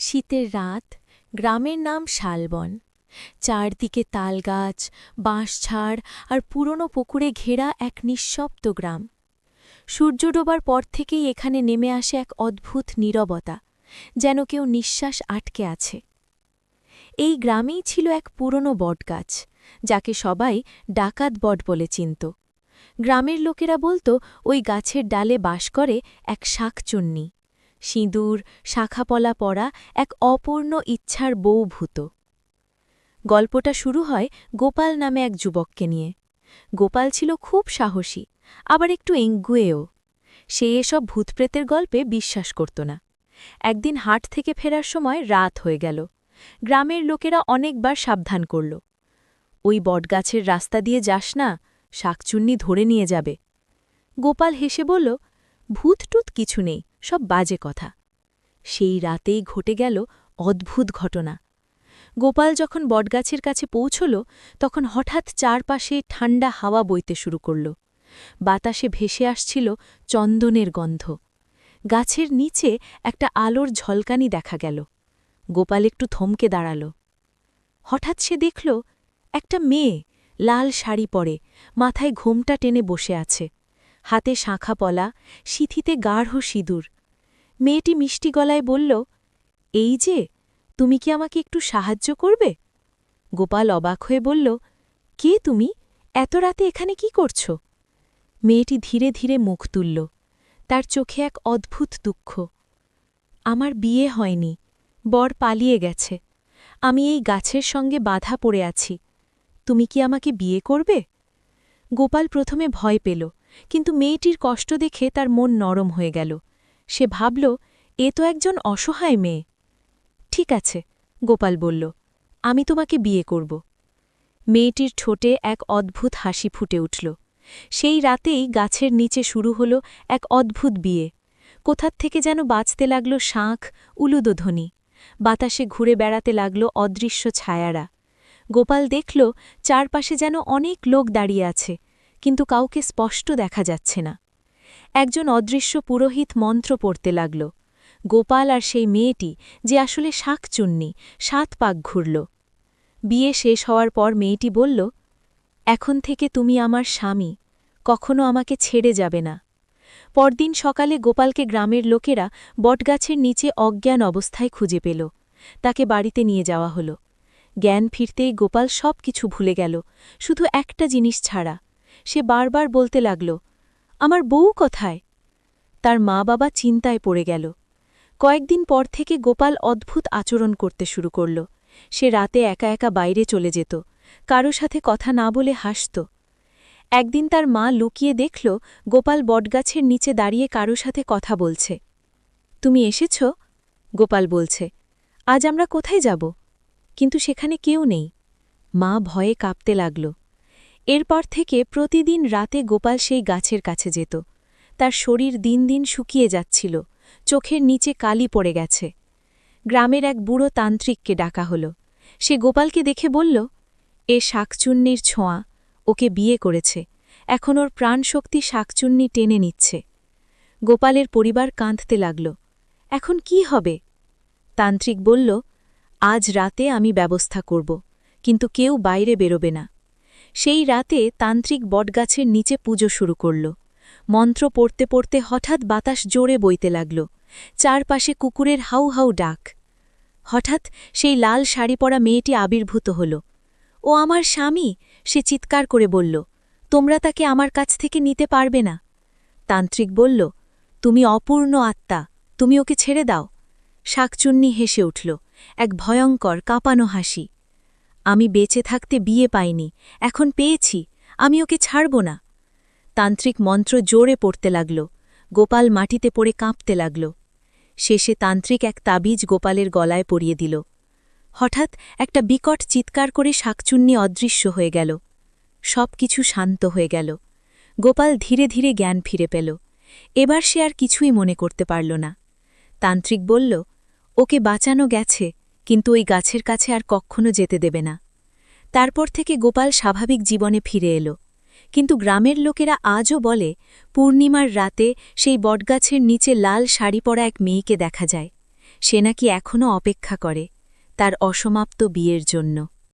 শীতের রাত, গ্রামের নাম শালবন। চারদিকে তালগাছ, বাঁশঝাড় আর পুরনো পুকুরে ঘেরা এক নিঃশব্দ গ্রাম। সূর্য ডোবার পর থেকেই এখানে নেমে আসে এক অদ্ভুত নীরবতা, যেন কেউ নিঃশ্বাস আটকে আছে। এই গ্রামেই ছিল এক পুরনো বটগাছ, যাকে সবাই ডাকাত বট বলে চিনত। গ্রামের লোকেরা বলত ওই গাছের ডালে বাস করে এক শাকচুন্নি, সিঁদুর শাখাপলা পরা এক অপূর্ণ ইচ্ছার বউভূত। গল্পটা শুরু হয় গোপাল নামে এক যুবককে নিয়ে। গোপাল ছিল খুব সাহসী, আবার একটু এঙ্গুয়েও। সে এসব ভূতপ্রেতের গল্পে বিশ্বাস করত না। একদিন হাট থেকে ফেরার সময় রাত হয়ে গেল। গ্রামের লোকেরা অনেকবার সাবধান করল, ওই বটগাছের রাস্তা দিয়ে যাস না, শাকচুন্নি ধরে নিয়ে যাবে। গোপাল হেসে বলল, ভূতটুত কিছু নেই, সব বাজে কথা। সেই রাতেই ঘটে গেল অদ্ভুত ঘটনা। গোপাল যখন বটগাছের কাছে পৌঁছল, তখন হঠাৎ চারপাশে ঠান্ডা হাওয়া বইতে শুরু করল। বাতাসে ভেসে আসছিল চন্দনের গন্ধ। গাছের নিচে একটা আলোর ঝলকানি দেখা গেল। গোপাল একটু থমকে দাঁড়াল। হঠাৎ সে দেখল একটা মেয়ে লাল শাড়ি পরে, মাথায় ঘোমটা টেনে বসে আছে, হাতে শাঁখাপলা, সিঁথিতে গাঢ় সিঁদুর। মেয়েটি মিষ্টি গলায় বলল, এই যে, তুমি কি আমাকে একটু সাহায্য করবে? গোপাল অবাক হয়ে বলল, কে তুমি? এত রাতে এখানে কি করছ? মেয়েটি ধীরে ধীরে মুখ তুলল। তার চোখে এক অদ্ভুত দুঃখ। আমার বিয়ে হয়নি, বর পালিয়ে গেছে, আমি এই গাছের সঙ্গে বাধা পড়ে আছি। তুমি কি আমাকে বিয়ে করবে? গোপাল প্রথমে ভয় পেল, কিন্তু মেয়েটির কষ্ট দেখে তার মন নরম হয়ে গেল। সে ভাবল, এ তো একজন অসহায় মেয়ে। ঠিক আছে, গোপাল বলল, আমি তোমাকে বিয়ে করব। মেয়েটির ঠোঁটে এক অদ্ভুত হাসি ফুটে উঠল। সেই রাতেই গাছের নিচে শুরু হল এক অদ্ভুত বিয়ে। কোথার থেকে যেন বাজতে লাগল শাঁখ, উলুদধ্বনি। বাতাসে ঘুরে বেড়াতে লাগল অদৃশ্য ছায়ারা। গোপাল দেখল চারপাশে যেন অনেক লোক দাঁড়িয়ে আছে, কিন্তু কাউকে স্পষ্ট দেখা যাচ্ছে না। একজন অদৃশ্য পুরোহিত মন্ত্র পড়তে লাগল। গোপাল আর সেই মেয়েটি, যে আসলে শাকচুন্নি, ৭ পাক ঘুরল। বিয়ে শেষ হওয়ার পর মেয়েটি বলল, এখন থেকে তুমি আমার স্বামী, কখনো আমাকে ছেড়ে যাবে না। পরদিন সকালে গোপালকে গ্রামের লোকেরা বটগাছের নিচে অজ্ঞান অবস্থায় খুঁজে পেল। তাকে বাড়িতে নিয়ে যাওয়া হল। জ্ঞান ফিরতেই গোপাল সব কিছু ভুলে গেল, শুধু একটা জিনিস ছাড়া। সে বারবার বলতে লাগল, আমার বউ কোথায়? তার মা বাবা চিন্তায় পড়ে গেল। কয়েকদিন পর থেকে গোপাল অদ্ভুত আচরণ করতে শুরু করল। সে রাতে একা একা বাইরে চলে যেত, কারো সাথে কথা না বলে হাসত। একদিন তার মা লুকিয়ে দেখল গোপাল বটগাছের নিচে দাঁড়িয়ে কারো সাথে কথা বলছে। তুমি এসেছ? গোপাল বলছে, আজ আমরা কোথায় যাব? কিন্তু সেখানে কেউ নেই। মা ভয়ে কাঁপতে লাগল। এরপর থেকে প্রতিদিন রাতে গোপাল সেই গাছের কাছে যেত। তার শরীর দিন দিন শুকিয়ে যাচ্ছিল, চোখের নিচে কালি পড়ে গেছে। গ্রামের এক বুড়ো তান্ত্রিককে ডাকা হল। সে গোপালকে দেখে বলল, এ শাকচুন্নির ছোঁয়া, ওকে বিয়ে করেছে, এখন ওর প্রাণশক্তি শাকচুন্নি টেনে নিচ্ছে। গোপালের পরিবার কাঁদতে লাগল। এখন কি হবে? তান্ত্রিক বলল, আজ রাতে আমি ব্যবস্থা করব, কিন্তু কেউ বাইরে বেরোবে না। সেই রাতে তান্ত্রিক বটগাছের নিচে পুজো শুরু করল। মন্ত্র পড়তে পড়তে হঠাৎ বাতাস জোরে বইতে লাগল। চারপাশে কুকুরের হাউ হাউ ডাক। হঠাৎ সেই লাল শাড়ি পরা মেয়েটি আবির্ভূত হল। ও আমার স্বামী, সে চিৎকার করে বলল, তোমরা তাকে আমার কাছ থেকে নিতে পারবে না। তান্ত্রিক বলল, তুমি অপূর্ণ আত্মা, তুমি ওকে ছেড়ে দাও। শাকচুন্নি হেসে উঠল, এক ভয়ঙ্কর কাঁপানো হাসি। আমি বেঁচে থাকতে বিয়ে পাইনি, এখন পেয়েছি, আমি ওকে ছাড়ব না। তান্ত্রিক মন্ত্র জোরে পড়তে লাগল। গোপাল মাটিতে পড়ে কাঁপতে লাগল। শেষে তান্ত্রিক এক তাবিজ গোপালের গলায় পরিয়ে দিল। হঠাৎ একটা বিকট চিৎকার করে শাকচুন্নি অদৃশ্য হয়ে গেল। সব কিছু শান্ত হয়ে গেল। গোপাল ধীরে ধীরে জ্ঞান ফিরে পেল। এবার সে আর কিছুই মনে করতে পারল না। তান্ত্রিক বলল, ওকে বাঁচানো গেছে, কিন্তু ওই গাছের কাছে আর কখনো যেতে দেবে না। তারপর থেকে গোপাল স্বাভাবিক জীবনে ফিরে এলো। কিন্তু গ্রামের লোকেরা আজও বলে, পূর্ণিমার রাতে সেই বটগাছের নিচে লাল শাড়ি পরা এক মেয়েকে দেখা যায়। সে নাকি এখনও অপেক্ষা করে তার অসমাপ্ত বিয়ের জন্য।